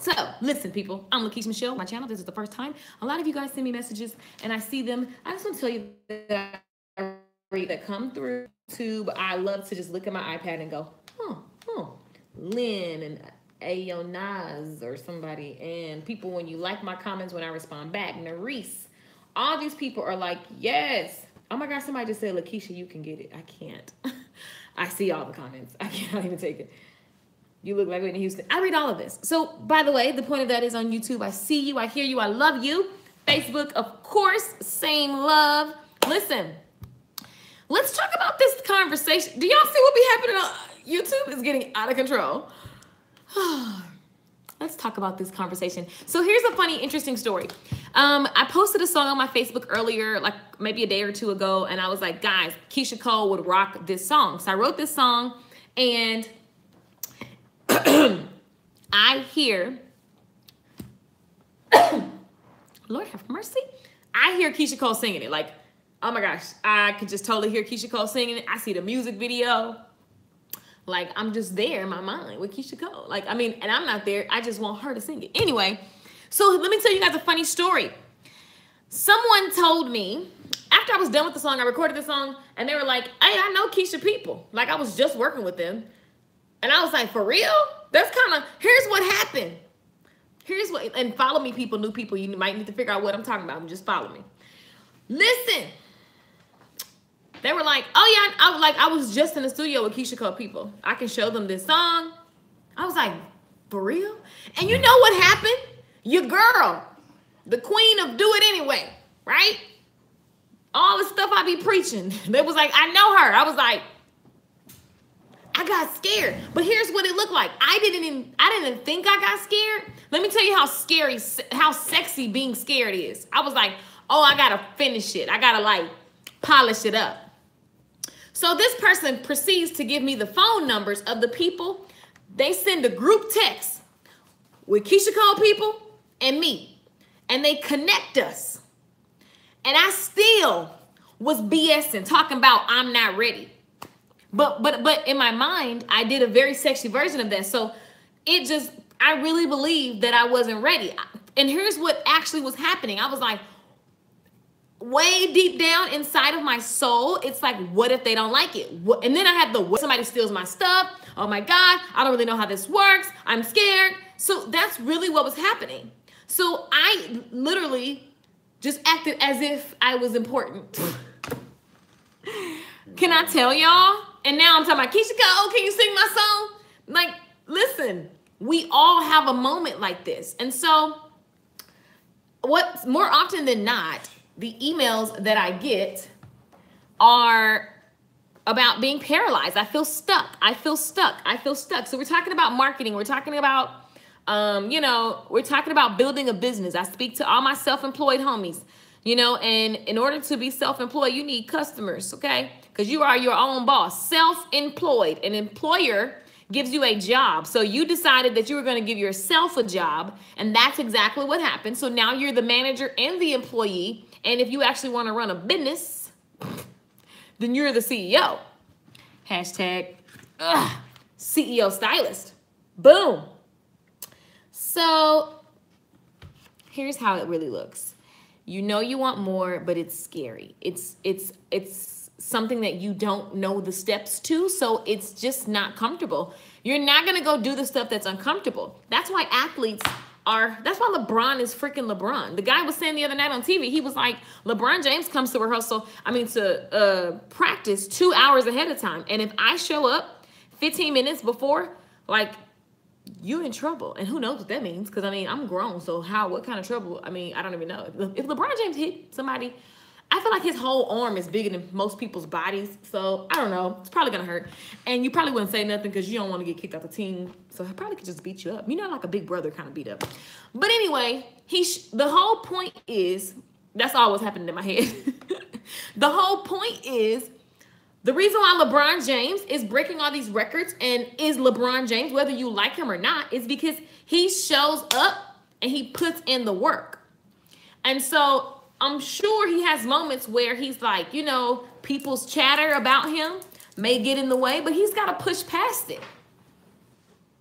So, listen, people, I'm Lakeisha Michelle, my channel. This is the first time. A lot of you guys send me messages and I see them. I just want to tell you that I read that come through YouTube. I love to just look at my iPad and go, Lynn and Ayonaz or somebody. And people, when you like my comments, when I respond back, Nerese, all these people are like, yes. Oh my gosh, somebody just said, Lakeisha, you can get it. I can't. I see all the comments. I can't even take it. You look like Whitney Houston. I read all of this. So, by the way, the point of that is on YouTube. I see you. I hear you. I love you. Facebook, of course, same love. Listen, let's talk about this conversation. Do y'all see what be happening on YouTube? It's getting out of control. Let's talk about this conversation. So here's a funny, interesting story. I posted a song on my Facebook earlier, like maybe a day or two ago, and I was like, guys, Keyshia Cole would rock this song. So I wrote this song, and I hear, Lord have mercy, I hear Keyshia Cole singing it. Like, oh my gosh, I could just totally hear Keyshia Cole singing it. I see the music video. Like, I'm just there in my mind with Keyshia Cole. Like, I mean, and I'm not there. I just want her to sing it. Anyway, so let me tell you guys a funny story. Someone told me, after I was done with the song, I recorded the song, and they were like, hey, I know Keyshia people. Like, I was just working with them. And I was like, for real? That's kind of, here's what happened. Here's what, and follow me, people, new people. You might need to figure out what I'm talking about. Just follow me. Listen. They were like, oh yeah, I was just in the studio with Keyshia Cole people. I can show them this song. I was like, for real? And you know what happened? Your girl, the queen of do it anyway, right? All the stuff I be preaching. They was like, I know her. I was like, I got scared. But here's what it looked like. I didn't think I got scared. Let me tell you how scary, how sexy being scared is. I was like, oh, I gotta finish it. I gotta like polish it up. So this person proceeds to give me the phone numbers of the people. They send a group text with Keyshia Cole people and me, and they connect us. And I still was BSing, talking about I'm not ready. But in my mind, I did a very sexy version of that. So it just, I really believed that I wasn't ready. And here's what actually was happening. I was like, way deep down inside of my soul, it's like, what if they don't like it? And then I had what somebody steals my stuff? Oh my God, I don't really know how this works. I'm scared. So that's really what was happening. So I literally just acted as if I was important. Can I tell y'all? And now I'm talking about, Keyshia Cole, can you sing my song? Like, listen, we all have a moment like this. And so what, more often than not, the emails that I get are about being paralyzed. I feel stuck. I feel stuck. I feel stuck. So we're talking about marketing. We're talking about, we're talking about building a business. I speak to all my self-employed homies, and in order to be self-employed, you need customers, okay? Because you are your own boss. Self-employed. An employer gives you a job. So you decided that you were going to give yourself a job, and that's exactly what happened. So now you're the manager and the employee. And if you actually want to run a business, then you're the CEO. Hashtag CEO stylist. Boom. So here's how it really looks. You know you want more, but it's scary. It's something that you don't know the steps to, so it's just not comfortable. You're not going to go do the stuff that's uncomfortable. That's why athletes that's why LeBron is freaking LeBron. The guy was saying the other night on TV, he was like, LeBron James comes to rehearsal, to practice 2 hours ahead of time. And if I show up 15 minutes before, like, you in trouble. And who knows what that means? Because, I'm grown. So what kind of trouble? I don't even know. If LeBron James hit somebody, I feel like his whole arm is bigger than most people's bodies. So I don't know. It's probably going to hurt. And you probably wouldn't say nothing because you don't want to get kicked out the team. So he probably could just beat you up. Like a big brother kind of beat up. But anyway, the whole point is, that's all what's happening in my head. The whole point is, the reason why LeBron James is breaking all these records and is LeBron James, whether you like him or not, is because he shows up and he puts in the work. And so I'm sure he has moments where he's like, people's chatter about him may get in the way, but he's got to push past it.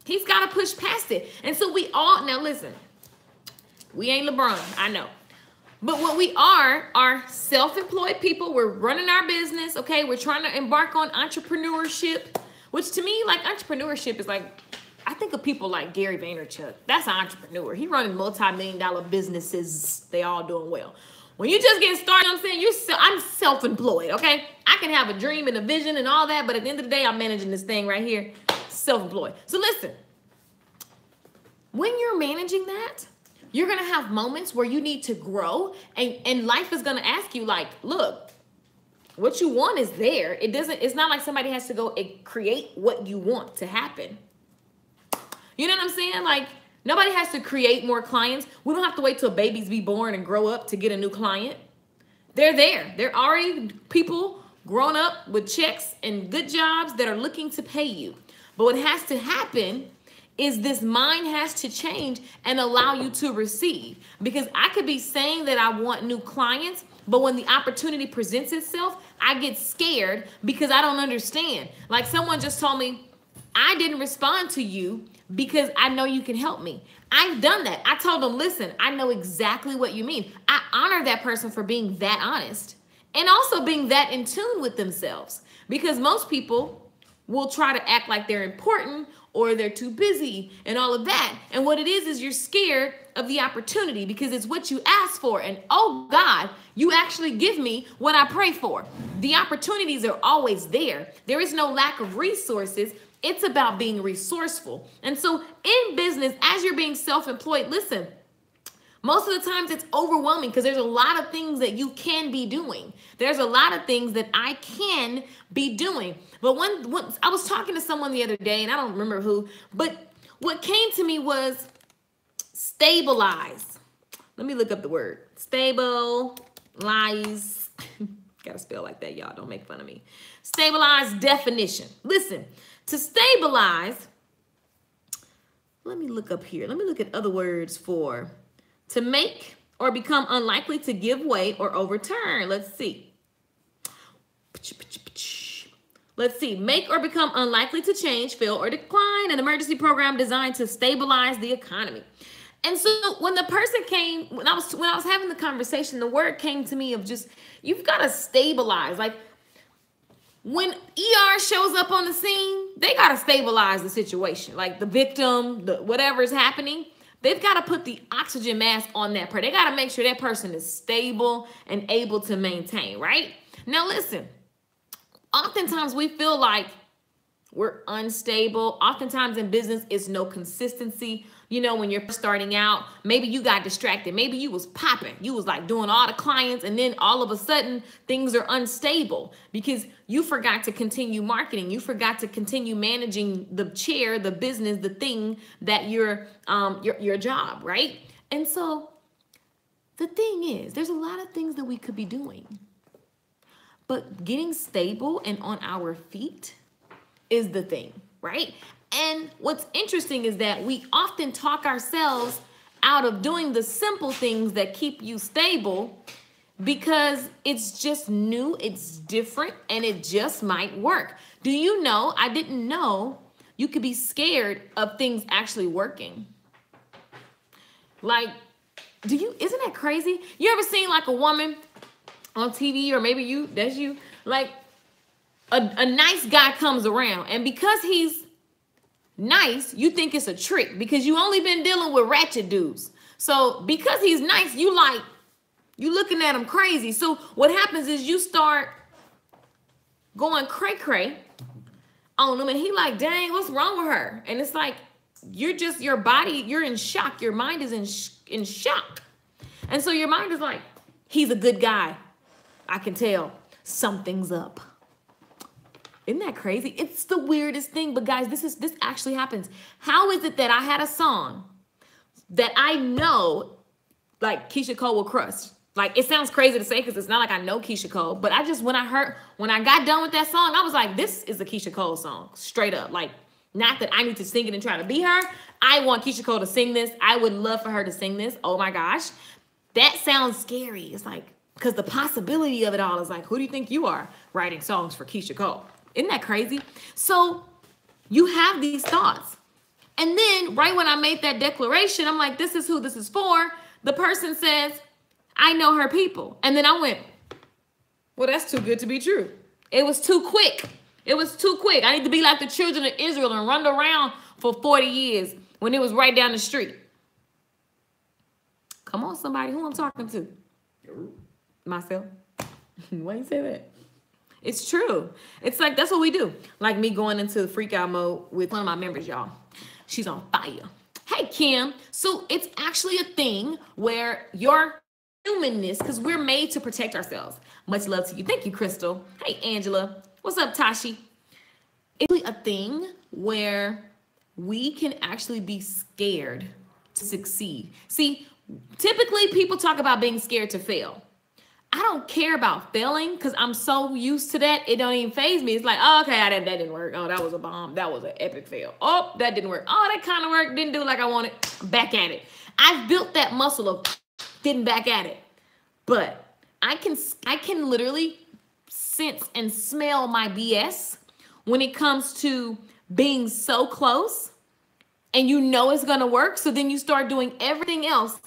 He's got to push past it. And so we all, now listen, we ain't LeBron, I know. But what we are self-employed people. We're running our business, okay? We're trying to embark on entrepreneurship, which to me, like entrepreneurship is like, I think of people like Gary Vaynerchuk. That's an entrepreneur. He running multi-million-dollar businesses. They all doing well. When you just get started, I'm saying I'm self-employed, okay? I can have a dream and a vision and all that, but at the end of the day, I'm managing this thing right here, self-employed. So listen, when you're managing that, you're going to have moments where you need to grow, and life is going to ask you like, look, what you want is there. It's not like somebody has to go and create what you want to happen. You know what I'm saying? Like, nobody has to create more clients. We don't have to wait till babies be born and grow up to get a new client. They're there. They're already people grown up with checks and good jobs that are looking to pay you. But what has to happen is this mind has to change and allow you to receive. Because I could be saying that I want new clients, but when the opportunity presents itself, I get scared because I don't understand. Like someone just told me, I didn't respond to you because I know you can help me. I've done that. I told them, listen, I know exactly what you mean. I honor that person for being that honest and also being that in tune with themselves, because most people will try to act like they're important or they're too busy and all of that. And what it is you're scared of the opportunity because it's what you asked for. And oh God, you actually give me what I pray for. The opportunities are always there. There is no lack of resources. It's about being resourceful. And so in business, as you're being self-employed, listen, most of the times it's overwhelming because there's a lot of things that you can be doing. There's a lot of things that I can be doing. But when I was talking to someone the other day, and I don't remember who, but what came to me was stabilize. Let me look up the word. Stabilize. Gotta spell like that, y'all. Don't make fun of me. Stabilize definition. Listen, to stabilize, let me look up here. Let me look at other words for to make or become unlikely to give way or overturn. Let's see. Let's see. Make or become unlikely to change, fail, or decline. An emergency program designed to stabilize the economy. And so when the person came, when I was having the conversation, the word came to me of just, you've got to stabilize. Like when ER shows up on the scene, they got to stabilize the situation. Like the victim, whatever is happening, they've got to put the oxygen mask on that person. They got to make sure that person is stable and able to maintain, right? Now listen, oftentimes we feel like we're unstable. Oftentimes in business, it's no consistency. You know, when you're starting out, maybe you got distracted. Maybe you was popping. You was like doing all the clients, and then all of a sudden things are unstable because you forgot to continue marketing. You forgot to continue managing the chair, the business, the thing that your job, right? And so the thing is, there's a lot of things that we could be doing, but getting stable and on our feet is the thing, right? And what's interesting is that we often talk ourselves out of doing the simple things that keep you stable because it's just new, it's different, and it just might work. Do you know, I didn't know you could be scared of things actually working. Like, isn't that crazy? You ever seen like a woman on TV, or maybe that's you, like a nice guy comes around, and because he's nice, you think it's a trick because you only been dealing with ratchet dudes. So because he's nice, you looking at him crazy. So what happens is you start going cray-cray on him, and he like, dang, what's wrong with her? And it's like, your body, you're in shock. Your mind is in shock. And so your mind is like, he's a good guy. I can tell something's up. Isn't that crazy? It's the weirdest thing. But guys, this actually happens. How is it that I had a song that I know, like Keisha Cole will crush? Like, it sounds crazy to say because it's not like I know Keisha Cole, but when I got done with that song, I was like, this is a Keisha Cole song, straight up. Like, not that I need to sing it and try to be her. I want Keisha Cole to sing this. I would love for her to sing this. Oh my gosh. That sounds scary. It's like, because the possibility of it all is like, who do you think you are writing songs for Keisha Cole? Isn't that crazy? So you have these thoughts. And then right when I made that declaration, I'm like, this is who this is for. The person says, I know her people. And then I went, well, that's too good to be true. It was too quick. It was too quick. I need to be like the children of Israel and run around for 40 years when it was right down the street. Come on, somebody. Who I'm talking to? Myself. Why you say that? It's true. It's like, that's what we do. Like me going into the freak out mode with one of my members, y'all. She's on fire. Hey, Kim. So it's actually a thing where your humanness, because we're made to protect ourselves. Much love to you. Thank you, Crystal. Hey, Angela. What's up, Tashi? It's really a thing where we can actually be scared to succeed. See, typically people talk about being scared to fail. I don't care about failing because I'm so used to that. It don't even faze me. It's like, oh, okay, that didn't work. Oh, that was a bomb. That was an epic fail. Oh, that didn't work. Oh, that kind of work. Didn't do like I wanted. Back at it. I've built that muscle of getting back at it. But I can literally sense and smell my BS when it comes to being so close and you know it's going to work. So then you start doing everything else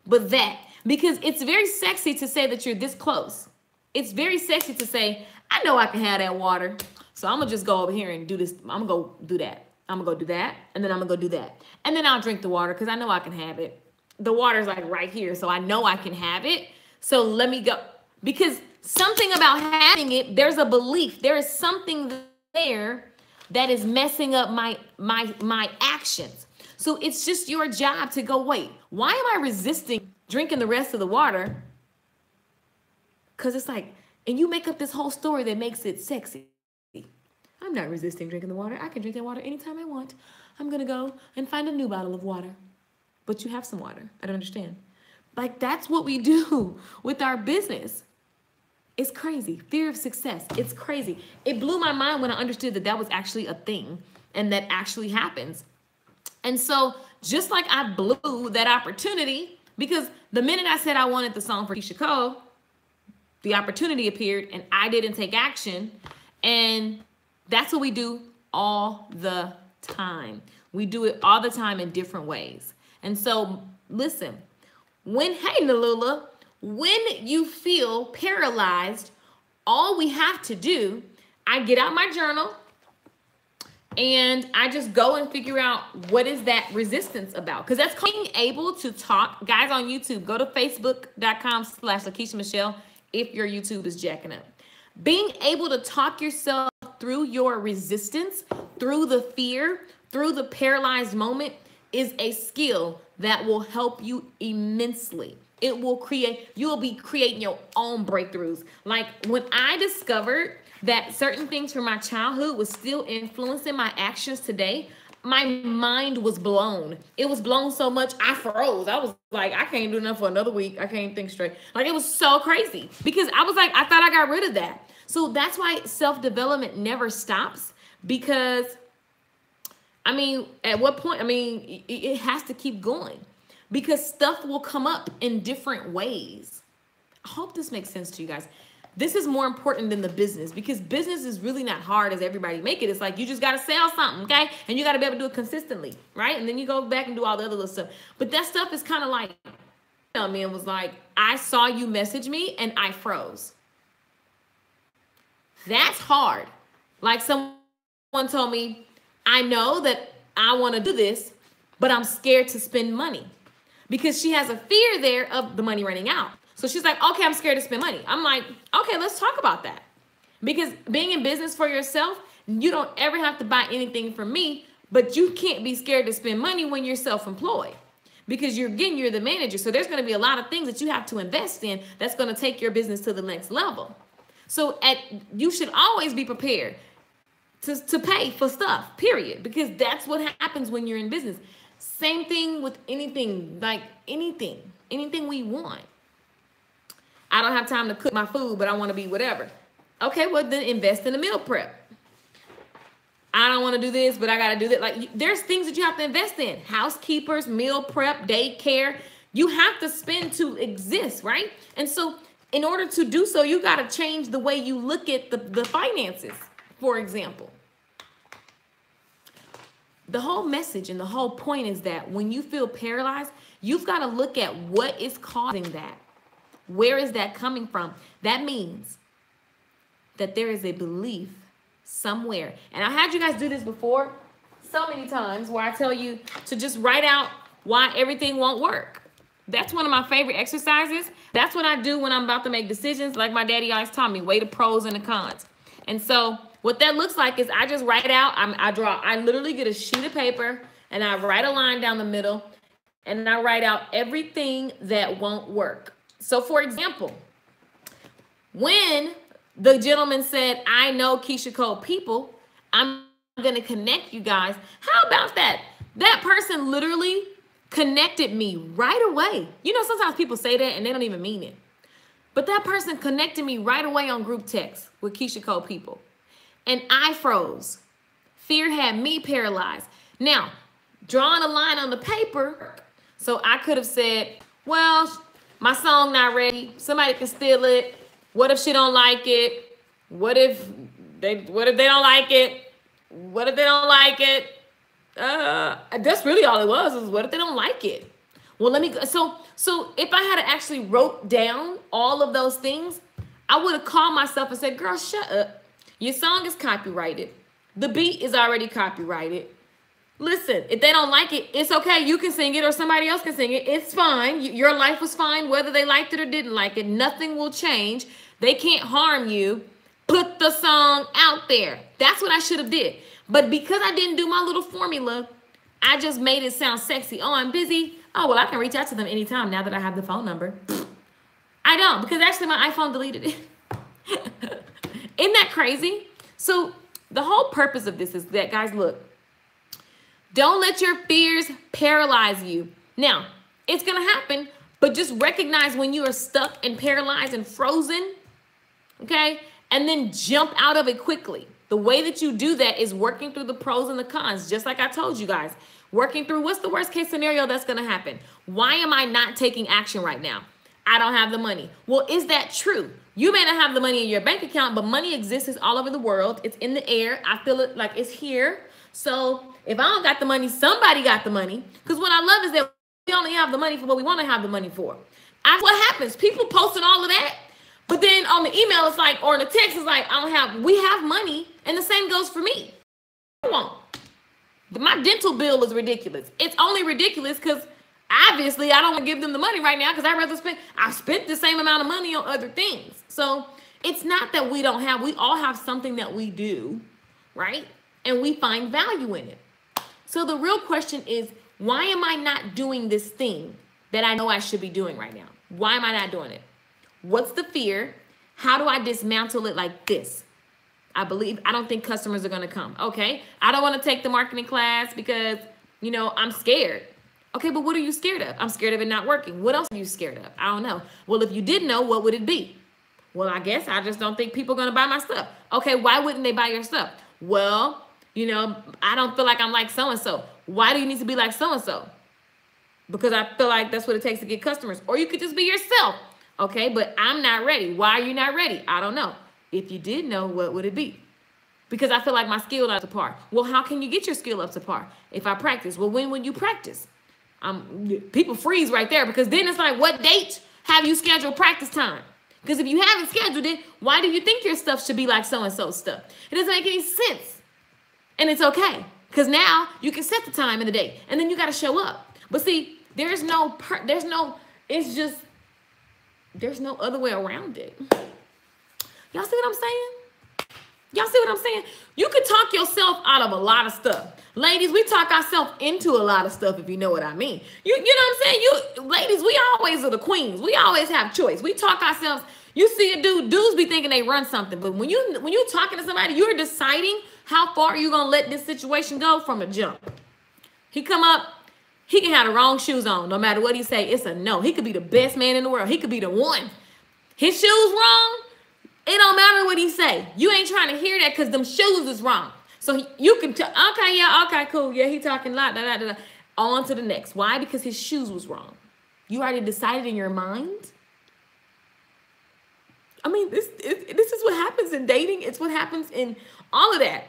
but that. Because it's very sexy to say that you're this close. It's very sexy to say, I know I can have that water. So I'm going to just go over here and do this. I'm going to go do that. I'm going to go do that. And then I'm going to go do that. And then I'll drink the water because I know I can have it. The water's like right here. So I know I can have it. So let me go. Because something about having it, there's a belief. There is something there that is messing up my actions. So it's just your job to go, wait, why am I resisting drinking the rest of the water? Because it's like, and you make up this whole story that makes it sexy. I'm not resisting drinking the water. I can drink that water anytime I want. I'm going to go and find a new bottle of water. But you have some water. I don't understand. Like, that's what we do with our business. It's crazy. Fear of success. It's crazy. It blew my mind when I understood that that was actually a thing and that actually happens. And so just like I blew that opportunity, because the minute I said I wanted the song for Keisha Cole, the opportunity appeared and I didn't take action. And that's what we do all the time. We do it all the time in different ways. And so listen, hey Nalula, when you feel paralyzed, all we have to do, I get out my journal and I just go and figure out what is that resistance about. Because that's being able to talk. Guys on YouTube, go to facebook.com/Lakeisha Michelle if your YouTube is jacking up. Being able to talk yourself through your resistance, through the fear, through the paralyzed moment is a skill that will help you immensely. It will create, you will be creating your own breakthroughs. Like when I discovered that certain things from my childhood was still influencing my actions today, my mind was blown. It was blown so much, I froze. I was like, I can't do nothing for another week. I can't think straight. Like, it was so crazy because I was like, I thought I got rid of that. So that's why self-development never stops, because I mean, at what point, I mean, it has to keep going because stuff will come up in different ways. I hope this makes sense to you guys. This is more important than the business, because business is really not hard as everybody make it. It's like, you just got to sell something, okay? And you got to be able to do it consistently, right? And then you go back and do all the other little stuff. But that stuff is kind of like, I mean, it was like, I saw you message me and I froze. That's hard. Like someone told me, I know that I want to do this, but I'm scared to spend money, because she has a fear there of the money running out. So she's like, okay, I'm scared to spend money. I'm like, okay, let's talk about that. Because being in business for yourself, you don't ever have to buy anything from me, but you can't be scared to spend money when you're self-employed, because you're the manager. So there's going to be a lot of things that you have to invest in that's going to take your business to the next level. So you should always be prepared to pay for stuff, period, because that's what happens when you're in business. Same thing with anything, like anything we want. I don't have time to cook my food, but I want to be whatever. Okay, well then invest in a meal prep. I don't want to do this, but I got to do that. Like, there's things that you have to invest in. Housekeepers, meal prep, daycare. You have to spend to exist, right? And so in order to do so, you got to change the way you look at the finances, for example. the whole message and the whole point is that when you feel paralyzed, you've got to look at what is causing that. Where is that coming from? That means that there is a belief somewhere. And I had you guys do this before so many times where I tell you to just write out why everything won't work. That's one of my favorite exercises. That's what I do when I'm about to make decisions. Like my daddy always taught me, weigh the pros and the cons. And so what that looks like is I just write it out. I literally get a sheet of paper and I write a line down the middle and I write out everything that won't work. So for example, when the gentleman said, I know Keisha Cole people, I'm going to connect you guys. How about that? That person literally connected me right away. You know, sometimes people say that and they don't even mean it. But that person connected me right away on group text with Keisha Cole people. And I froze. Fear had me paralyzed. Now, drawing a line on the paper, so I could have said, well, my song not ready. Somebody can steal it. What if she don't like it? What if they don't like it? What if they don't like it? That's really all it was, is what if they don't like it? Well, let me go. So if I had actually wrote down all of those things, I would have called myself and said, girl, shut up. Your song is copyrighted. The beat is already copyrighted. Listen, if they don't like it, it's okay. You can sing it or somebody else can sing it. It's fine. Your life was fine, whether they liked it or didn't like it. Nothing will change. They can't harm you. Put the song out there. That's what I should have did. But because I didn't do my little formula, I just made it sound sexy. Oh, I'm busy. Oh, well, I can reach out to them anytime now that I have the phone number. I don't, because actually my iPhone deleted it. Isn't that crazy? So the whole purpose of this is that, guys, look, don't let your fears paralyze you. Now, it's going to happen, but just recognize when you are stuck and paralyzed and frozen, okay? And then jump out of it quickly. The way that you do that is working through the pros and the cons, just like I told you guys. Working through what's the worst case scenario that's going to happen. Why am I not taking action right now? I don't have the money. Well, is that true? You may not have the money in your bank account, but money exists. It's all over the world. It's in the air. I feel it like it's here. So if I don't got the money, somebody got the money. Because what I love is that we only have the money for what we want to have the money for. That's what happens. People posting all of that. But then on the email, it's like, or in the text, it's like, we have money. And the same goes for me. I won't. My dental bill is ridiculous. It's only ridiculous because obviously I don't want to give them the money right now because I've spent the same amount of money on other things. So it's not that we don't have, we all have something that we do, right? And we find value in it. So the real question is, why am I not doing this thing that I know I should be doing right now? Why am I not doing it? What's the fear? How do I dismantle it like this? I don't think customers are going to come. Okay. I don't want to take the marketing class because, you know, I'm scared. Okay. But what are you scared of? I'm scared of it not working. What else are you scared of? I don't know. Well, if you did know, what would it be? Well, I guess I just don't think people are going to buy my stuff. Okay. Why wouldn't they buy your stuff? Well, you know, I don't feel like I'm like so-and-so. Why do you need to be like so-and-so? Because I feel like that's what it takes to get customers. Or you could just be yourself. Okay. But I'm not ready. Why are you not ready? I don't know. If you did know, what would it be? Because I feel like my skill not up to par. Well, how can you get your skill up to par? If I practice. Well, when you practice? People freeze right there because then it's like, what date have you scheduled practice time? Because if you haven't scheduled it, why do you think your stuff should be like so-and-so stuff? It doesn't make any sense. And it's okay. Because now you can set the time and the date. And then you got to show up. But see, there's no other way around it. Y'all see what I'm saying? Y'all see what I'm saying? You could talk yourself out of a lot of stuff. Ladies, we talk ourselves into a lot of stuff, if you know what I mean. You know what I'm saying? Ladies, we always are the queens. We always have choice. We talk ourselves. You see a dudes be thinking they run something. But when you're talking to somebody, you're deciding how far you're going to let this situation go from a jump. He come up, he can have the wrong shoes on. No matter what he say, it's a no. He could be the best man in the world. He could be the one. His shoes wrong. It don't matter what he say. You ain't trying to hear that because them shoes is wrong. So you can tell, okay, yeah, okay, cool. Yeah, he talking a lot, on to the next. Why? Because his shoes was wrong. You already decided in your mind. I mean, this is what happens in dating. It's what happens in all of that.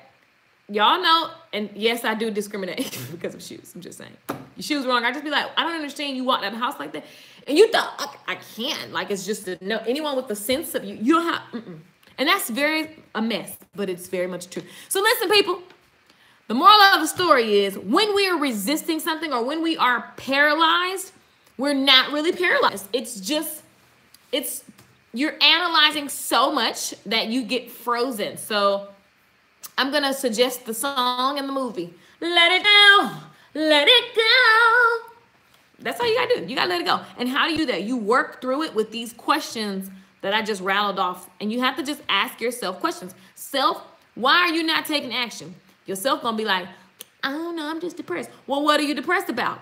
y'all know, and yes, I do discriminate because of shoes. I'm just saying. Your shoes wrong. I just be like, I don't understand you walked out of the house like that. And you thought, I can't. Like, it's just a no. Anyone with the sense of you don't have, and that's very a mess, but it's very much true. So listen, people, the moral of the story is when we are resisting something or when we are paralyzed, we're not really paralyzed. It's just, you're analyzing so much that you get frozen. So I'm going to suggest the song and the movie. Let it go. Let it go. That's all you got to do. You got to let it go. And how do you do that? You work through it with these questions that I just rattled off. And you have to just ask yourself questions. Self, why are you not taking action? Yourself going to be like, I don't know, I'm just depressed. Well, what are you depressed about?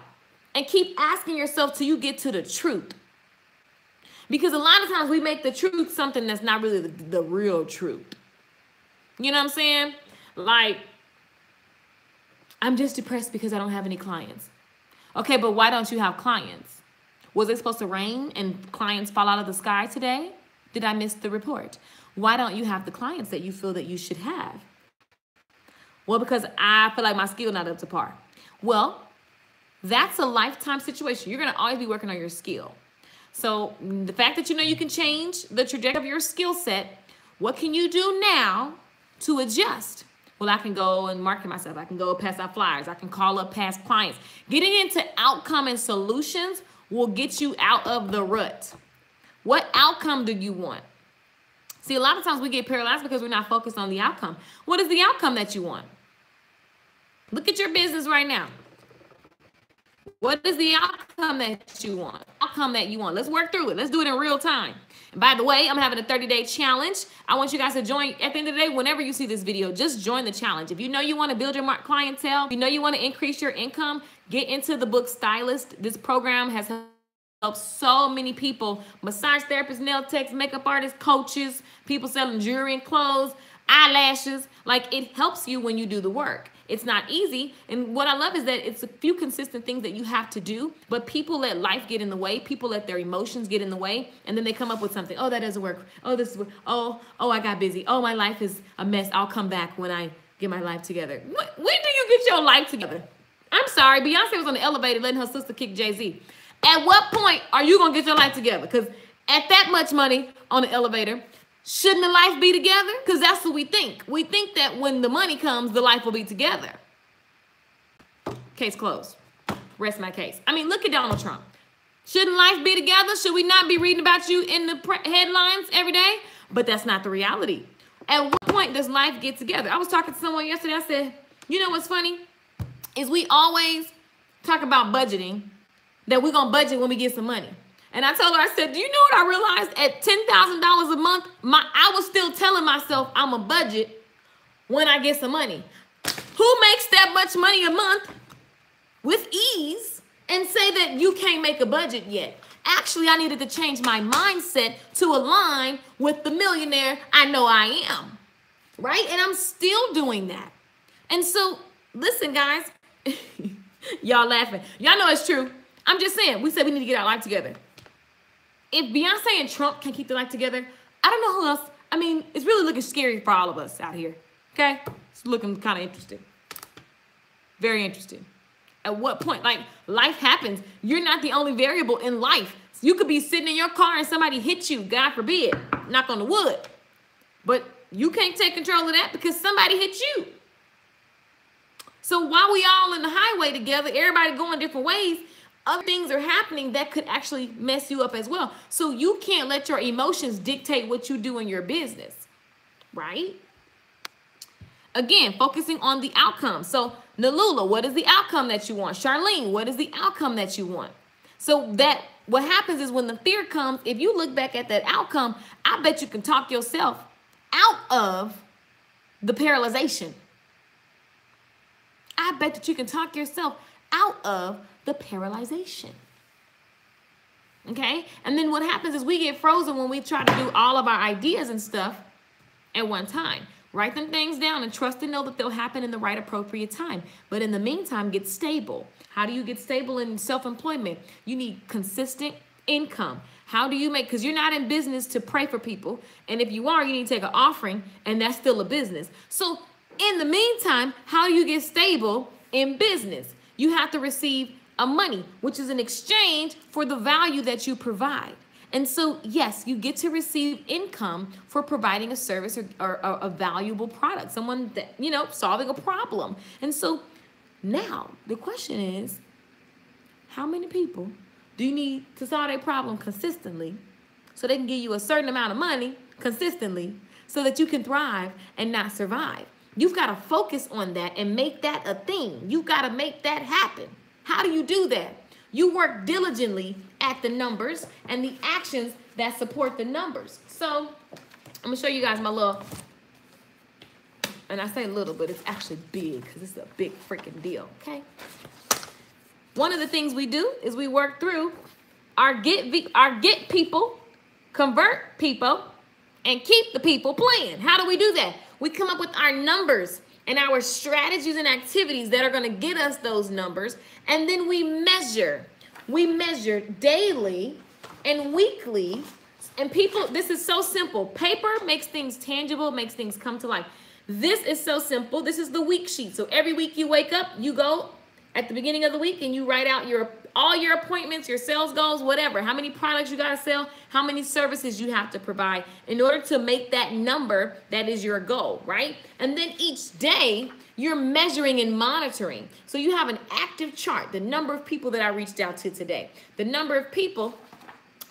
And keep asking yourself till you get to the truth. Because a lot of times we make the truth something that's not really the real truth. You know what I'm saying? Like, I'm just depressed because I don't have any clients. Okay, but why don't you have clients? Was it supposed to rain and clients fall out of the sky today? Did I miss the report? Why don't you have the clients that you feel that you should have? Well, because I feel like my skill not up to par. Well, that's a lifetime situation. You're going to always be working on your skill. So the fact that you know you can change the trajectory of your skill set, what can you do now to adjust? Well, I can go and market myself. I can go pass out flyers. I can call up past clients. Getting into outcome and solutions will get you out of the rut. What outcome do you want? See, a lot of times we get paralyzed because we're not focused on the outcome. What is the outcome that you want? Look at your business right now. What is the outcome that you want? Outcome that you want. Let's work through it. Let's do it in real time. And by the way, I'm having a 30-day challenge. I want you guys to join. At the end of the day, whenever you see this video, just join the challenge. If you know you want to build your clientele, if you know you want to increase your income, get into the book Stylist. This program has helped so many people, massage therapists, nail techs, makeup artists, coaches, people selling jewelry and clothes, eyelashes. Like, it helps you when you do the work. It's not easy. And what I love is that it's a few consistent things that you have to do, but people let life get in the way. People let their emotions get in the way. And then they come up with something. Oh, that doesn't work. Oh, this is, oh, I got busy. Oh, my life is a mess. I'll come back when I get my life together. When do you get your life together? I'm sorry. Beyonce was on the elevator letting her sister kick Jay-Z. At what point are you going to get your life together? Because at that much money on the elevator, shouldn't the life be together? Because that's what we think. We think that when the money comes, the life will be together. Case closed. Rest my case. I mean, look at Donald Trump. Shouldn't life be together? Should we not be reading about you in the headlines every day? But that's not the reality. At what point does life get together? I was talking to someone yesterday. I said, you know what's funny? Is we always talk about budgeting, that we're going to budget when we get some money. And I told her, I said, do you know what I realized? At $10,000 a month, I was still telling myself I'm a budget when I get some money. Who makes that much money a month with ease and say that you can't make a budget yet? Actually, I needed to change my mindset to align with the millionaire I know I am, right? And I'm still doing that. And so, listen, guys, y'all laughing. Y'all know it's true. I'm just saying, we said we need to get our life together. If Beyonce and Trump can keep their life together, I don't know who else. I mean, it's really looking scary for all of us out here, okay? It's looking kind of interesting. Very interesting. At what point? Like, life happens. You're not the only variable in life. You could be sitting in your car and somebody hit you, God forbid, knock on the wood. But you can't take control of that because somebody hit you. So while we all in the highway together, everybody going different ways, other things are happening that could actually mess you up as well. So you can't let your emotions dictate what you do in your business, right? Again, focusing on the outcome. So Nalula, what is the outcome that you want? Charlene, what is the outcome that you want? So that what happens is when the fear comes, if you look back at that outcome, I bet you can talk yourself out of the paralyzation. I bet that you can talk yourself out of the paralyzation. Okay? And then what happens is we get frozen when we try to do all of our ideas and stuff at one time. Write them things down and trust and know that they'll happen in the right appropriate time. But in the meantime, get stable. How do you get stable in self-employment? You need consistent income. How do you make, because you're not in business to pray for people. And if you are, you need to take an offering, and that's still a business. So In the meantime, how do you get stable in business? You have to receive a money, which is an exchange for the value that you provide. And so, yes, you get to receive income for providing a service or a valuable product, someone that, you know, solving a problem. And so now the question is, how many people do you need to solve their problem consistently so they can give you a certain amount of money consistently so that you can thrive and not survive? You've got to focus on that and make that a thing. You've got to make that happen. How do you do that? You work diligently at the numbers and the actions that support the numbers. So I'm going to show you guys my little, and I say little, but it's actually big because it's a big freaking deal, okay? One of the things we do is we work through our get people, convert people, and keep the people playing. How do we do that? We come up with our numbers and our strategies and activities that are going to get us those numbers. And then we measure. We measure daily and weekly. And people, this is so simple. Paper makes things tangible, makes things come to life. This is so simple. This is the week sheet. So every week you wake up, you go at the beginning of the week and you write out all your appointments, your sales goals, whatever, how many products you got to sell, how many services you have to provide in order to make that number that is your goal, right? And then each day you're measuring and monitoring. So you have an active chart, the number of people that I reached out to today, the number of people,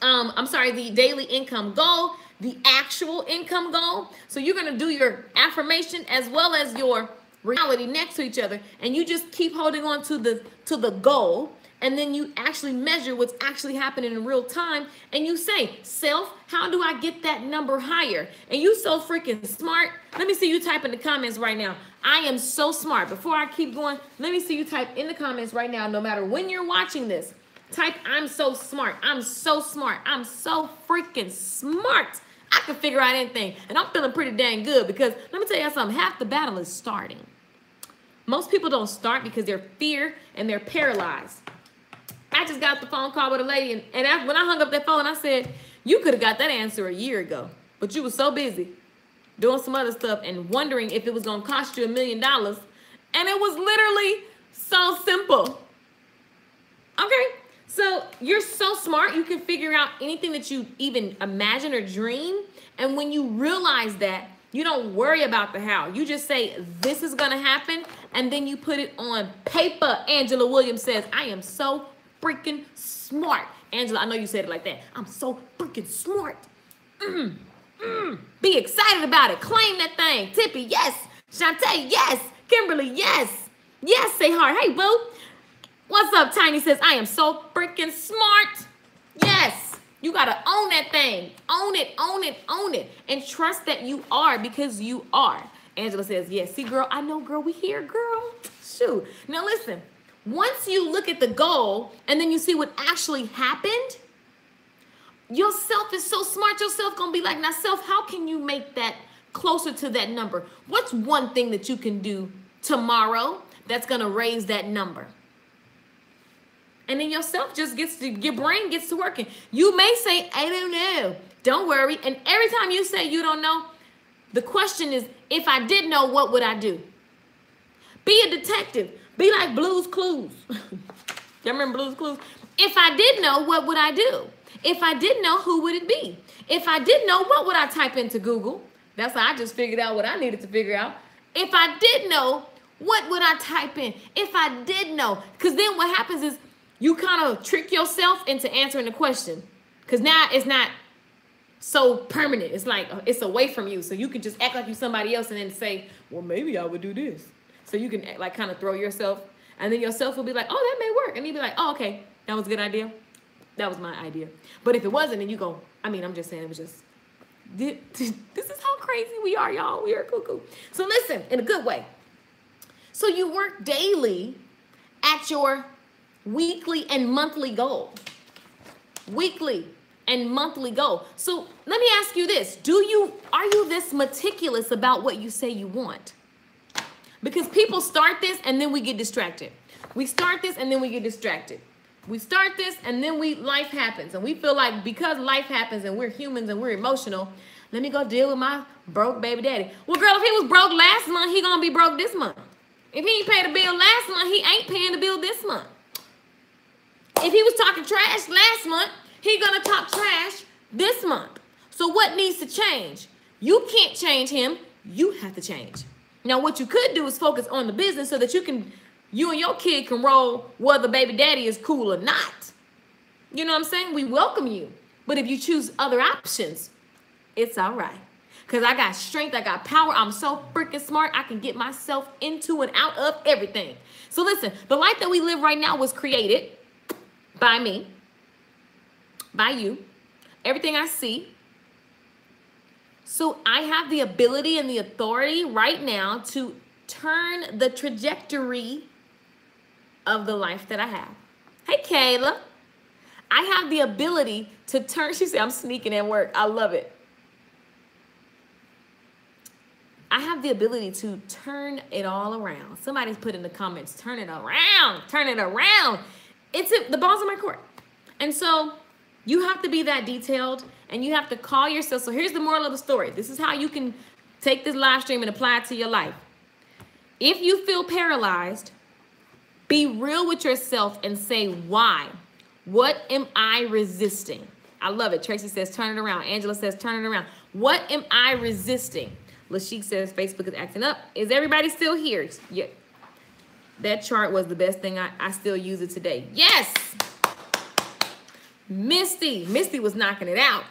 the daily income goal, the actual income goal. So you're going to do your affirmation as well as your reality next to each other, and you just keep holding on to the goal, and then you actually measure what's actually happening in real time, and you say, self, how do I get that number higher? And you so freaking smart. Let me see you type in the comments right now. I am so smart. Before I keep going, let me see you type in the comments right now, no matter when you're watching this. Type, I'm so smart. I'm so smart. I'm so freaking smart. I can figure out anything, and I'm feeling pretty dang good because let me tell you something, half the battle is starting. Most people don't start because they're fear and they're paralyzed. I just got the phone call with a lady, and when I hung up that phone, I said, you could have got that answer a year ago, but you were so busy doing some other stuff and wondering if it was going to cost you $1 million, and it was literally so simple. Okay, so you're so smart, you can figure out anything that you even imagine or dream, and when you realize that, you don't worry about the how. You just say, this is going to happen, and then you put it on paper. Angela Williams says, I am so freaking smart. Angela, I know you said it like that. I'm so freaking smart. Be excited about it. Claim that thing. Tippy, yes. Shantae, yes. Kimberly, yes. Yes, say hard. Hey, boo. What's up? Tiny says, I am so freaking smart. Yes. You got to own that thing. Own it, own it, own it. And trust that you are because you are. Angela says, yes. See, girl, I know, girl, we here, girl. Shoot. Now, listen. Once you look at the goal and then you see what actually happened, yourself is so smart. Yourself going to be like, now, self, how can you make that closer to that number? What's one thing that you can do tomorrow that's going to raise that number? And then yourself just your brain gets to working. You may say, I don't know. Don't worry. And every time you say you don't know, the question is, if I did know, what would I do? Be a detective. Be like Blue's Clues. Y'all remember Blue's Clues? If I did know, what would I do? If I didn't know, who would it be? If I didn't know, what would I type into Google? That's how I just figured out what I needed to figure out. If I did know, what would I type in? If I did know. Because then what happens is, you kind of trick yourself into answering the question because now it's not so permanent. It's like it's away from you. So you can just act like you're somebody else and then say, well, maybe I would do this. So you can like kind of throw yourself and then yourself will be like, oh, that may work. And you'll be like, oh, okay, that was a good idea. That was my idea. But if it wasn't, then you go, I mean, I'm just saying it was just, this is how crazy we are, y'all. We are cuckoo. So listen, in a good way. So you work daily at your weekly and monthly goal. Weekly and monthly goal. So let me ask you this. Are you this meticulous about what you say you want? Because people start this and then we get distracted. We start this and then we get distracted. We start this and then life happens. And we feel like because life happens and we're humans and we're emotional, Let me go deal with my broke baby daddy. Well, girl, if he was broke last month, he gonna be broke this month. If he ain't paid the bill last month, he ain't paying the bill this month. If he was talking trash last month, he gonna talk trash this month. So what needs to change? You can't change him. You have to change. Now, what you could do is focus on the business so that you and your kid can roll whether baby daddy is cool or not. You know what I'm saying? We welcome you. But if you choose other options, it's all right. Because I got strength, I got power, I'm so freaking smart, I can get myself into and out of everything. So listen, the life that we live right now was created by me, by you, everything I see. So I have the ability and the authority right now to turn the trajectory of the life that I have. Hey, Kayla. I have the ability to turn, she said, I'm sneaking at work. I love it. I have the ability to turn it all around. Somebody's put in the comments, turn it around, turn it around. The ball's in my court. And so you have to be that detailed and you have to call yourself. So here's the moral of the story. This is how you can take this live stream and apply it to your life. If you feel paralyzed, be real with yourself and say, why? What am I resisting? I love it. Tracy says, turn it around. Angela says, turn it around. What am I resisting? Lashik says, Facebook is acting up. Is everybody still here? Yeah. That chart was the best thing. I still use it today. Yes. Misty was knocking it out.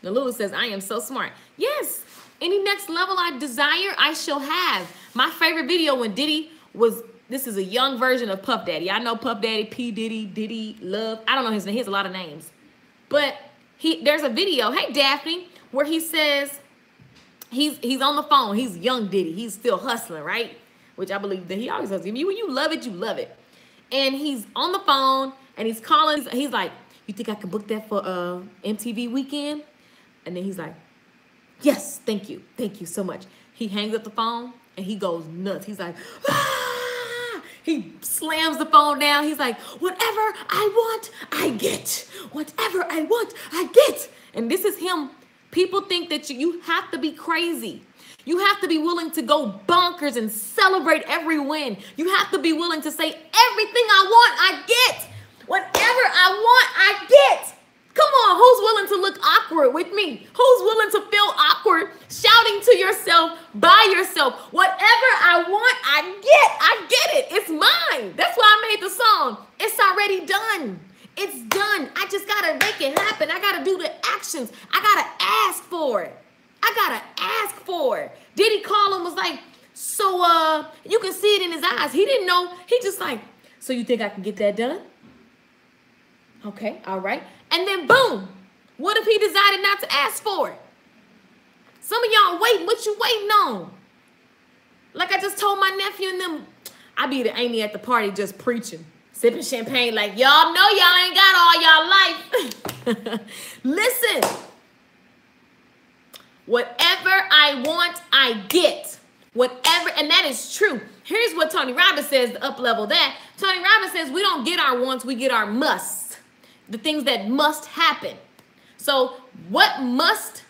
Lulu says, I am so smart. Yes. Any next level I desire, I shall have. My favorite video when Diddy was, this is a young version of Puff Daddy. I know Puff Daddy, P. Diddy, Diddy, Love. I don't know his name. He has a lot of names. But there's a video, hey, Daphne, where he says, he's on the phone. He's young Diddy. He's still hustling, right? Which I believe that he always hustles. When you love it, you love it. And he's on the phone and he's calling. He's like, you think I can book that for MTV weekend? And then he's like, yes, thank you. Thank you so much. He hangs up the phone and he goes nuts. He's like, ah! He slams the phone down. He's like, whatever I want, I get. Whatever I want, I get. And this is him. People think that you have to be crazy. You have to be willing to go bonkers and celebrate every win. You have to be willing to say, everything I want, I get. Whatever I want, I get. Come on, who's willing to look awkward with me? Who's willing to feel awkward shouting to yourself, by yourself, whatever I want, I get. I get it. It's mine. That's why I made the song. It's already done. It's done. I just got to make it happen. I got to do the actions. I got to ask for it. I got to ask for it. Diddy call him, was like, so you can see it in his eyes. He didn't know. He just like, so you think I can get that done? Okay, all right. And then boom, what if he decided not to ask for it? Some of y'all waiting. What you waiting on? Like I just told my nephew and them, I be the Amy at the party just preaching, sipping champagne like, y'all know y'all ain't got all y'all life. Listen, whatever I want, I get. Whatever, and that is true. Here's what Tony Robbins says to up-level that. Tony Robbins says we don't get our wants, we get our musts. The things that must happen. So what must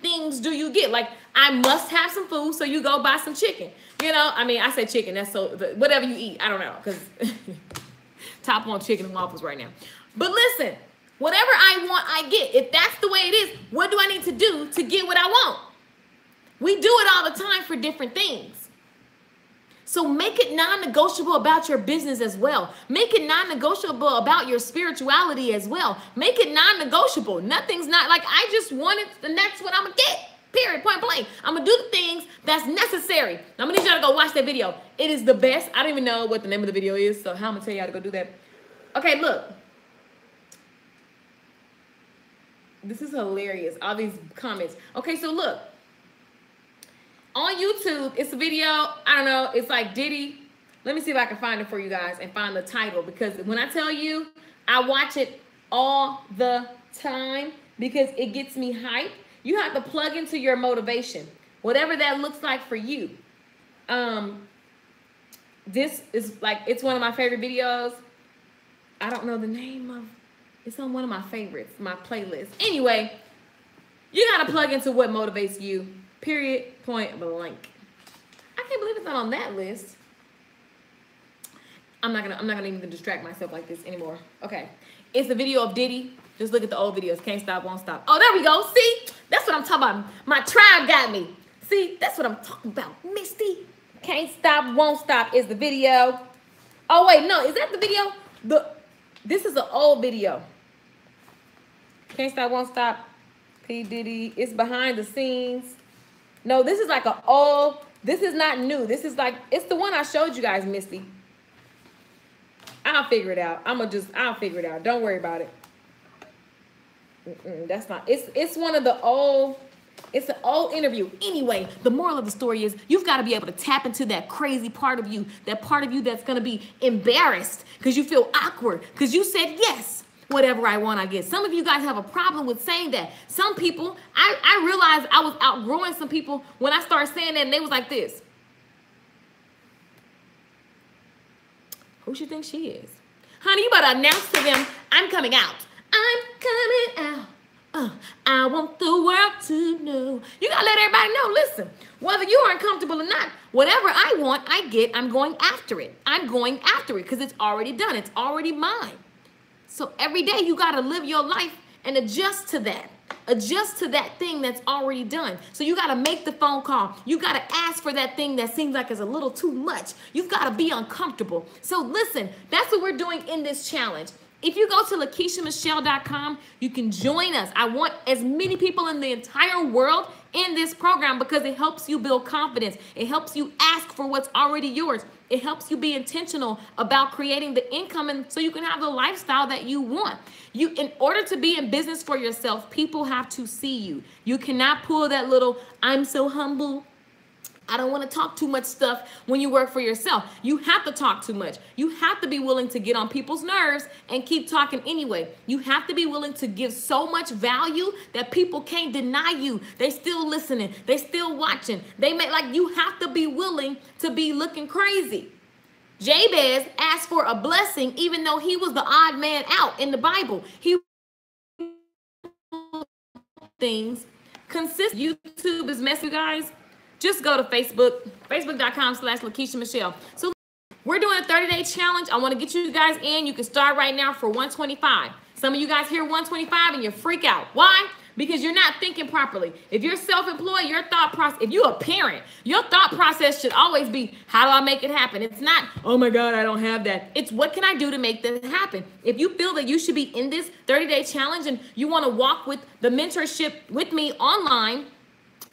things do you get? Like, I must have some food, so you go buy some chicken. You know, I mean, I say chicken, that's so, whatever you eat, I don't know, because top on chicken and waffles right now. But listen, whatever I want, I get. If that's the way it is, what do I need to do to get what I want? We do it all the time for different things. So make it non-negotiable about your business as well. Make it non-negotiable about your spirituality as well. Make it non-negotiable. Nothing's not like, I just want it, and that's what I'm going to get. Period. Point blank. I'm going to do the things that's necessary. I'm going to need y'all to go watch that video. It is the best. I don't even know what the name of the video is, so how I'm going to tell y'all to go do that. Okay, look. This is hilarious. All these comments. Okay, so look. On YouTube, it's a video, I don't know, it's like Diddy. Let me see if I can find it for you guys and find the title, because when I tell you, I watch it all the time because it gets me hyped. You have to plug into your motivation, whatever that looks like for you. This is like, it's one of my favorite videos. I don't know the name of, it's on one of my favorites, my playlist. Anyway, You gotta plug into what motivates you. Period. Point blank. I can't believe it's not on that list. I'm not gonna even distract myself like this anymore. Okay. It's a video of Diddy. Just look at the old videos. Can't stop, won't stop. Oh, there we go. See? That's what I'm talking about. My tribe got me. See? That's what I'm talking about. Misty. Can't stop, won't stop is the video. Oh, wait. No. Is that the video? This is an old video. Can't stop, won't stop. P. Diddy. It's behind the scenes. No, this is like an old. This is not new. This is like, it's the one I showed you guys, Misty. I'll figure it out. I'll figure it out. Don't worry about it. That's not, it's one of the old, it's an old interview. Anyway, the moral of the story is you've got to be able to tap into that crazy part of you, that part of you that's going to be embarrassed because you feel awkward because you said yes, whatever I want, I get. Some of you guys have a problem with saying that. Some people, I realized I was outgrowing some people when I started saying that and they was like this. Who she think she is? Honey, you better announce to them, I'm coming out. I'm coming out. I want the world to know. You gotta let everybody know. Listen, whether you are uncomfortable or not, whatever I want, I get. I'm going after it. I'm going after it because it's already done. It's already mine. So every day you gotta live your life and adjust to that. Adjust to that thing that's already done. So you got to make the phone call. You got to ask for that thing that seems like it's a little too much. You've got to be uncomfortable. So listen, that's what we're doing in this challenge. If you go to LakeishaMichelle.com, you can join us. I want as many people in the entire world in this program because it helps you build confidence. It helps you ask for what's already yours. It helps you be intentional about creating the income and so you can have the lifestyle that you want. In order to be in business for yourself, people have to see you. You cannot pull that little, I'm so humble, I don't want to talk too much stuff when you work for yourself. You have to talk too much. You have to be willing to get on people's nerves and keep talking anyway. You have to be willing to give so much value that people can't deny you. They still listening. They still watching. You have to be willing to be looking crazy. Jabez asked for a blessing even though he was the odd man out in the Bible. Things consist. YouTube is messy, guys. Just go to Facebook, facebook.com/LakeishaMichelle. So we're doing a 30-day challenge. I want to get you guys in. You can start right now for $125. Some of you guys hear $125 and you freak out. Why? Because you're not thinking properly. If you're self-employed, your thought process, if you're a parent, your thought process should always be, how do I make it happen? It's not, oh my God, I don't have that. It's what can I do to make this happen? If you feel that you should be in this 30-day challenge and you want to walk with the mentorship with me online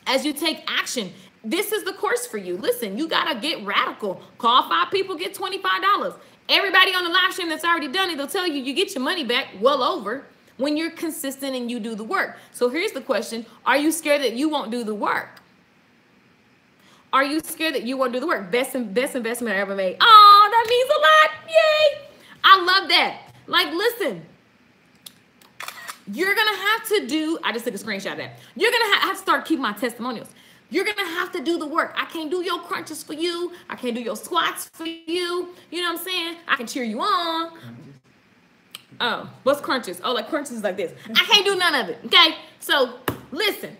as you take action, this is the course for you. Listen, you got to get radical. Call 5 people, get $25. Everybody on the live stream that's already done it, they'll tell you get your money back well over when you're consistent and you do the work. So here's the question. Are you scared that you won't do the work? Are you scared that you won't do the work? Best investment I ever made. Oh, that means a lot. Yay. I love that. Like, listen, you're going to have to do, I just took a screenshot of that. You're going to have to start keeping my testimonials. You're going to have to do the work. I can't do your crunches for you. I can't do your squats for you. You know what I'm saying? I can cheer you on. Oh, what's crunches? Oh, like crunches is like this. I can't do none of it, okay? So, listen.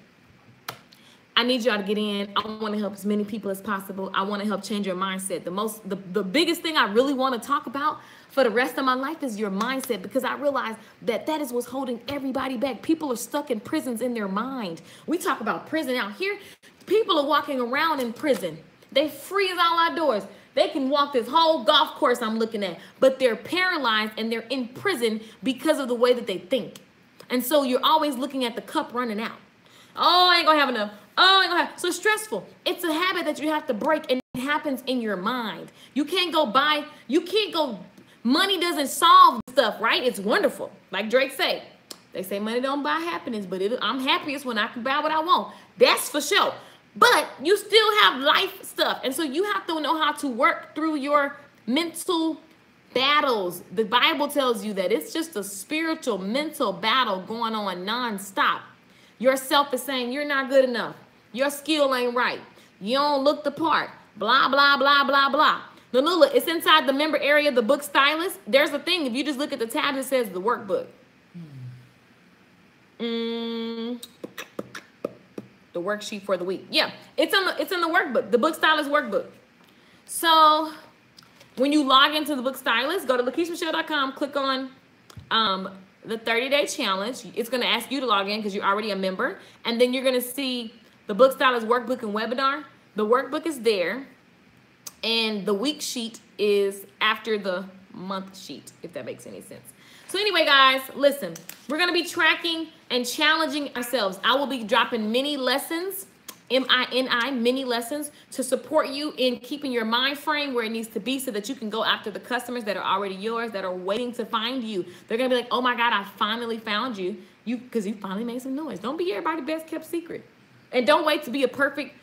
I need y'all to get in. I want to help as many people as possible. I want to help change your mindset. The biggest thing I really want to talk about for the rest of my life is your mindset, because I realize that is what's holding everybody back. People are stuck in prisons in their mind. We talk about prison out here. People are walking around in prison. They free as all outdoors. They can walk this whole golf course I'm looking at, but they're paralyzed and they're in prison because of the way that they think. And so you're always looking at the cup running out. Oh, I ain't gonna have enough. Oh, I ain't gonna have. So stressful. It's a habit that you have to break, and it happens in your mind. You can't go, money doesn't solve stuff, right? It's wonderful. Like Drake say, they say money don't buy happiness, but I'm happiest when I can buy what I want. That's for sure. But you still have life stuff. And so you have to know how to work through your mental battles. The Bible tells you that it's just a spiritual mental battle going on nonstop. Yourself is saying you're not good enough. Your skill ain't right. You don't look the part. Blah, blah, blah, blah, blah. Lula, it's inside the member area of the book stylist. There's a thing. If you just look at the tab, it says the workbook. The worksheet for the week. Yeah, it's in the workbook, the Book Stylist workbook. So when you log into the Book Stylist, go to LakeishaMichelle.com, click on the 30-day challenge. It's going to ask you to log in because you're already a member. And then you're going to see the Book Stylist workbook and webinar. The workbook is there. And the week sheet is after the month sheet, if that makes any sense. So anyway, guys, listen, we're going to be tracking and challenging ourselves. I will be dropping mini lessons, mini lessons, to support you in keeping your mind frame where it needs to be so that you can go after the customers that are already yours, that are waiting to find you. They're going to be like, oh my God, I finally found you, because you finally made some noise. Don't be everybody's best kept secret. And don't wait to be a perfect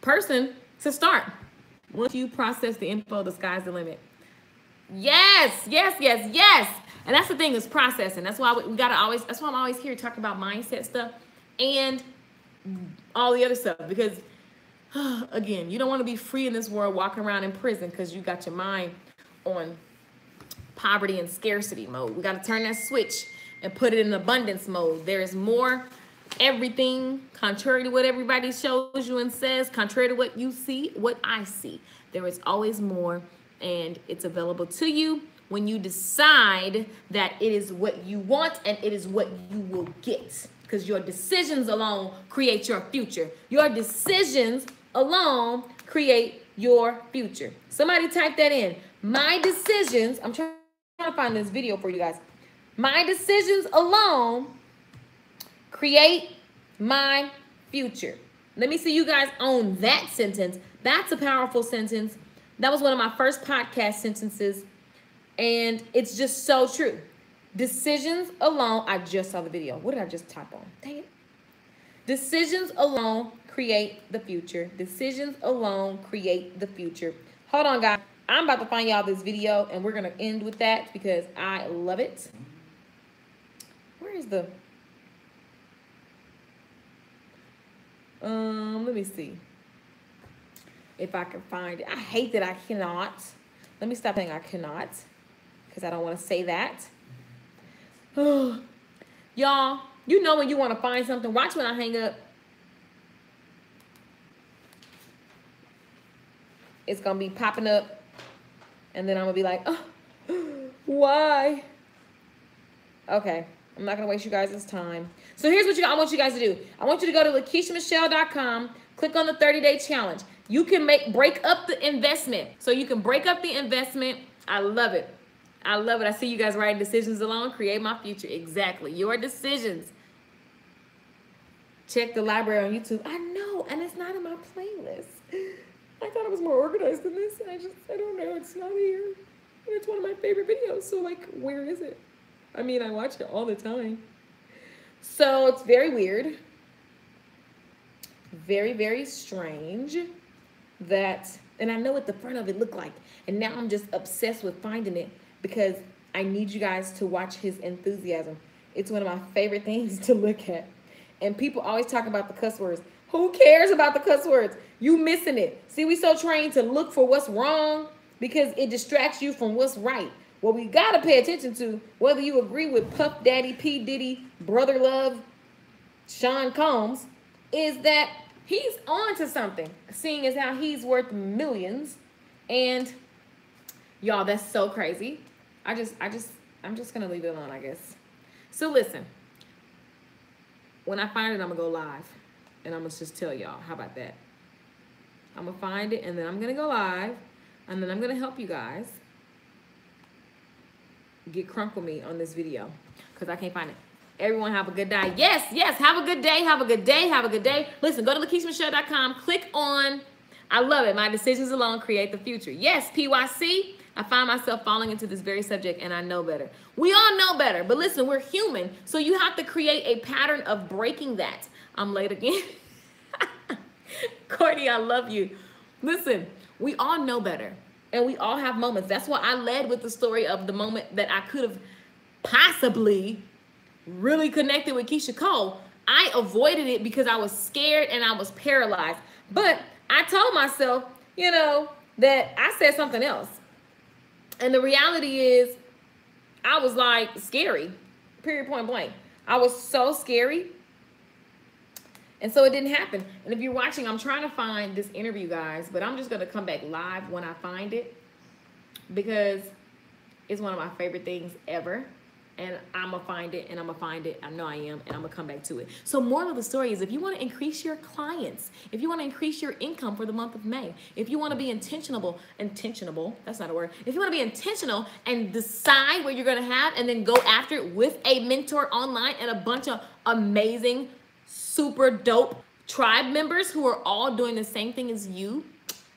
person to start. Once you process the info, the sky's the limit. Yes, yes, yes, yes. And that's the thing, is processing. That's why we gotta always, that's why I'm always here talking about mindset stuff and all the other stuff. Because again, you don't want to be free in this world walking around in prison because you got your mind on poverty and scarcity mode. We got to turn that switch and put it in abundance mode. There is more everything, contrary to what everybody shows you and says, contrary to what you see, what I see. There is always more, and it's available to you when you decide that it is what you want and it is what you will get. Because your decisions alone create your future. Your decisions alone create your future. Somebody type that in. My decisions, I'm trying to find this video for you guys. My decisions alone create my future. Let me see you guys own that sentence. That's a powerful sentence. That was one of my first podcast sentences. And it's just so true. Decisions alone, I just saw the video. What did I just type on? Dang it. Decisions alone create the future. Decisions alone create the future. Hold on, guys. I'm about to find y'all this video, and we're going to end with that because I love it. Where is the... let me see if I can find it. I hate that I cannot. Let me stop saying I cannot because I don't want to say that. Y'all, you know when you want to find something, watch when I hang up. It's going to be popping up, and then I'm going to be like, oh, why? Okay, I'm not going to waste you guys' time. So here's what I want you guys to do. I want you to go to LakeishaMichelle.com, click on the 30-day challenge. You can break up the investment. So you can break up the investment. I love it. I love it. I see you guys writing decisions alone. Create my future. Exactly. Your decisions. Check the library on YouTube. I know. And it's not in my playlist. I thought it was more organized than this. I don't know. It's not here. And it's one of my favorite videos. So like, where is it? I mean, I watch it all the time. So it's very weird. Very, very strange that, and I know what the front of it looked like. And now I'm just obsessed with finding it because I need you guys to watch his enthusiasm. It's one of my favorite things to look at. And people always talk about the cuss words. Who cares about the cuss words? You missing it. See, we so trained to look for what's wrong because it distracts you from what's right. What we got to pay attention to, whether you agree with Puff Daddy, P. Diddy, Brother Love, Sean Combs, is that he's on to something, seeing as how he's worth millions. And y'all, that's so crazy. I'm just going to leave it alone, I guess. So listen, when I find it, I'm going to go live. And I'm going to just tell y'all. How about that? I'm going to find it, and then I'm going to go live. And then I'm going to help you guys get crunk with me on this video because I can't find it. Everyone have a good day. Yes, yes, have a good day. Have a good day. Have a good day. Listen, go to LakeishaMichelle.com. Click on, I love it. My decisions alone create the future. Yes, PYC. I find myself falling into this very subject, and I know better. We all know better, but listen, we're human. So you have to create a pattern of breaking that. I'm late again. Courtney, I love you. Listen, we all know better. And we all have moments. That's why I led with the story of the moment that I could have possibly really connected with Keisha Cole. I avoided it because I was scared and I was paralyzed. But I told myself, you know, that I said something else. And the reality is I was like scary, period, point blank. I was so scary. And so it didn't happen. And if you're watching, I'm trying to find this interview, guys, but I'm just going to come back live when I find it because it's one of my favorite things ever. And I'm going to find it, and I'm going to find it. I know I am, and I'm going to come back to it. So moral of the story is, if you want to increase your clients, if you want to increase your income for the month of May, if you want to be intentional, that's not a word. If you want to be intentional and decide what you're going to have and then go after it with a mentor online and a bunch of amazing, super dope tribe members who are all doing the same thing as you,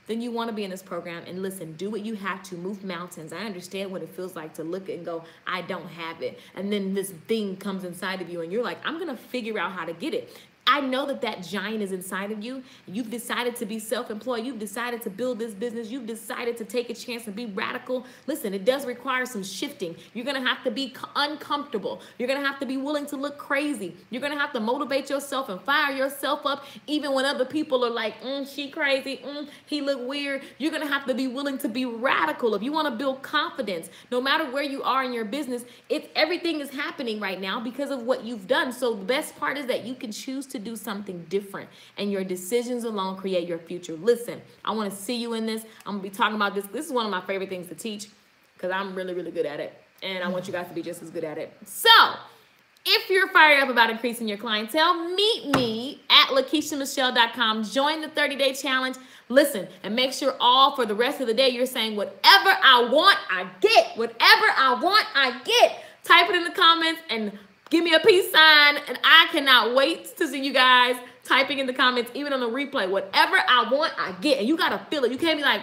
then you want to be in this program. And listen, do what you have to, move mountains. I understand what it feels like to look and go, I don't have it. And then this thing comes inside of you and you're like, I'm going to figure out how to get it. I know that that giant is inside of you. You've decided to be self-employed. You've decided to build this business. You've decided to take a chance and be radical. Listen, it does require some shifting. You're going to have to be uncomfortable. You're going to have to be willing to look crazy. You're going to have to motivate yourself and fire yourself up even when other people are like, she crazy, he look weird. You're going to have to be willing to be radical. If you want to build confidence, no matter where you are in your business, everything is happening right now because of what you've done. So the best part is that you can choose to do something different, and your decisions alone create your future. Listen, I want to see you in this. I'm going to be talking about this. This is one of my favorite things to teach because I'm really, really good at it, and I want you guys to be just as good at it. So if you're fired up about increasing your clientele, meet me at LakeishaMichelle.com. Join the 30-day challenge. Listen, and make sure all for the rest of the day you're saying, whatever I want, I get. Whatever I want, I get. Type it in the comments and give me a peace sign, and I cannot wait to see you guys typing in the comments, even on the replay. Whatever I want, I get. And you got to feel it. You can't be like,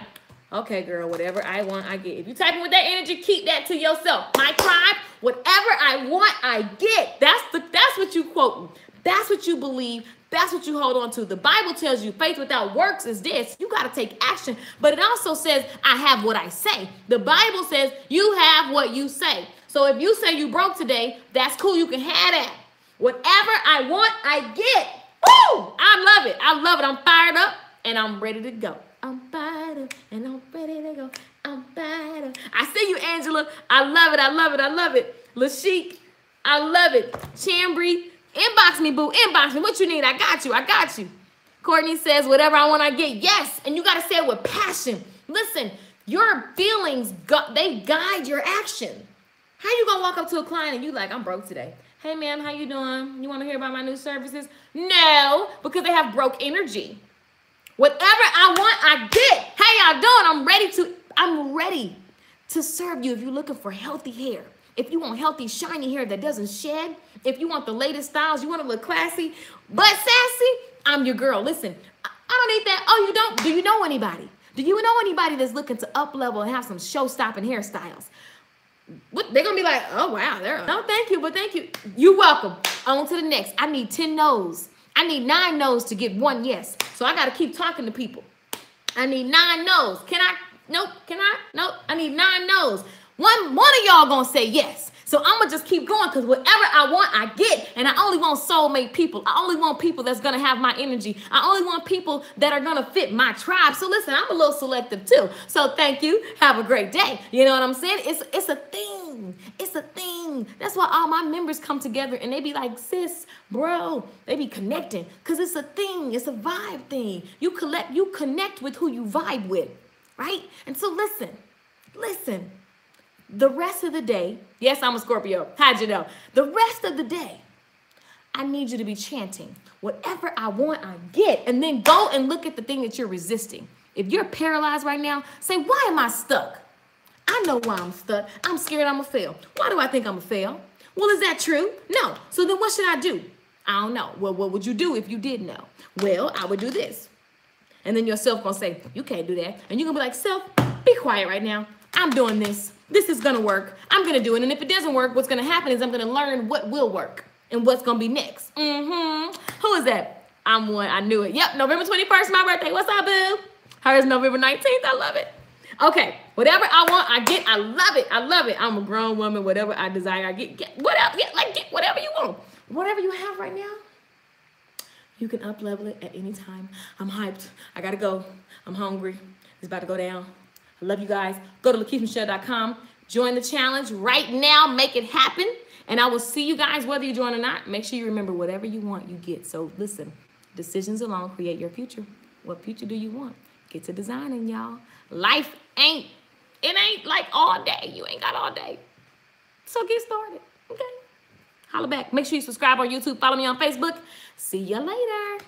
okay, girl, whatever I want, I get. If you typing with that energy, keep that to yourself. My tribe, whatever I want, I get. That's what you quote. That's what you believe. That's what you hold on to. The Bible tells you faith without works is this. You got to take action. But it also says, I have what I say. The Bible says you have what you say. So if you say you broke today, that's cool. You can have that. Whatever I want, I get. Woo! I love it. I love it. I'm fired up and I'm ready to go. I'm fired up and I'm ready to go. I'm fired up. I see you, Angela. I love it. I love it. I love it. Lashik, I love it. Chambry, inbox me, boo. Inbox me. What you need? I got you. I got you. Courtney says, whatever I want, I get. Yes. And you got to say it with passion. Listen, your feelings, they guide your action. How you gonna walk up to a client and you like, I'm broke today. Hey, ma'am, how you doing? You want to hear about my new services? No, because they have broke energy. Whatever I want, I get. How y'all doing? I'm ready to serve you if you're looking for healthy hair. If you want healthy, shiny hair that doesn't shed. If you want the latest styles, you want to look classy, but sassy, I'm your girl. Listen, I don't need that. Oh, you don't? Do you know anybody? Do you know anybody that's looking to up level and have some show-stopping hairstyles? What, they're gonna be like, oh wow, no, thank you, but thank you. You're welcome. On to the next. I need 10 no's. I need 9 no's to get 1 yes. So I gotta keep talking to people. I need 9 no's. Can I? Nope. Can I? Nope. I need 9 no's. One of y'all gonna say yes. So I'm gonna just keep going because whatever I want, I get. And I only want soulmate people. I only want people that's gonna have my energy. I only want people that are gonna fit my tribe. So listen, I'm a little selective too. So thank you. Have a great day. You know what I'm saying? It's a thing. It's a thing. That's why all my members come together and they be like, sis, bro, they be connecting because it's a thing. It's a vibe thing. You connect with who you vibe with, right? And so listen. The rest of the day, yes, I'm a Scorpio. How'd you know? The rest of the day, I need you to be chanting, whatever I want, I get. And then go and look at the thing that you're resisting. If you're paralyzed right now, say, why am I stuck? I know why I'm stuck. I'm scared I'm going to fail. Why do I think I'm going to fail? Well, is that true? No. So then what should I do? I don't know. Well, what would you do if you did know? Well, I would do this. And then your self going to say, you can't do that. And you're going to be like, self, be quiet right now. I'm doing this. This is going to work. I'm going to do it. And if it doesn't work, what's going to happen is I'm going to learn what will work and what's going to be next. Who is that? I'm one. I knew it. Yep. November 21st, my birthday. What's up, boo? Hers November 19th. I love it. Okay. Whatever I want, I get. I love it. I love it. I'm a grown woman. Whatever I desire, I get. Get whatever. Get whatever you want. Whatever you have right now, you can up level it at any time. I'm hyped. I got to go. I'm hungry. It's about to go down. I love you guys. Go to LakeishaMichelle.com. Join the challenge right now. Make it happen. And I will see you guys whether you join or not. Make sure you remember whatever you want, you get. So listen, Decisions alone create your future. What future do you want? Get to designing, y'all. Life ain't like all day. You ain't got all day. So get started, okay? Holla back. Make sure you subscribe on YouTube. Follow me on Facebook. See ya later.